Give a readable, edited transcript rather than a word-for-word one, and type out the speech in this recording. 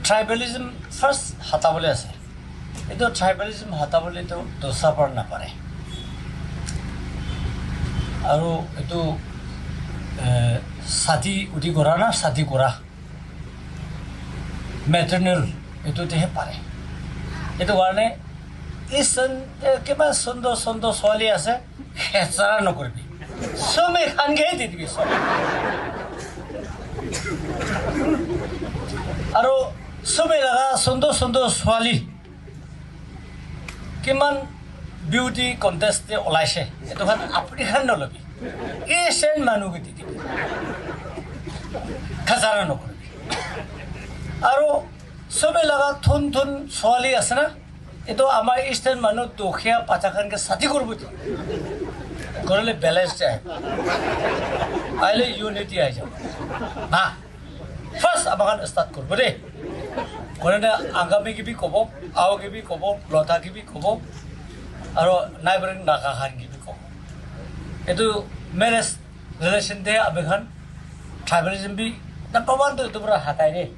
ট্ৰাইবেলিজম first হটাবলৈ আছে এইটো ট্ৰাইবেলিজম হটাবলৈতো দোষাপৰ নাপাৰে আৰু এইটো ছাতি উঠি কৰা না ছাতি কৰা মেটাৰনেল এইটোতেহে পাৰে এইটো কাৰণে এই কিবা সুন্দৰ সুন্দৰ ছোৱালী আছে হেঁচৰা নকৰিবি চবে খানগেই দি দিবি চব আৰু চবে লগা সুন্দৰ সুন্দৰ ছোৱালী কিমান বিউটি কণ্টেষ্টে ওলাইছে এইটো খান আপুনি খান নলবি এই চেন মানুহকে দি দিবি হেঁচৰা নকৰিবি আৰু চবে লগা থুন থুন ছোৱালী আছে না এইটো আমাৰ ইষ্টাৰ্ণ মানুহ দুখীয়া পাচাখানকে ছাতি কৰিব দিয়ে কৰিলে বেলেঞ্চ যায় আহিলে ইউনিটি আহি যাব না ফাৰ্ষ্ট আমাক ষ্টাৰ্ট কৰিব দেই কোনে আগামী কিবি ক'ব আও কিবি ক'ব লতা কিবি ক'ব আৰু নাইবাৰিং নাকাখান কিবি ক'ব এইটো মেৰেজ ৰিলেশ্যন দে আমি খান ট্ৰাইবেলিজম বি নাম্বাৰ 1 তো এইটো পুৰা হাতাই দেই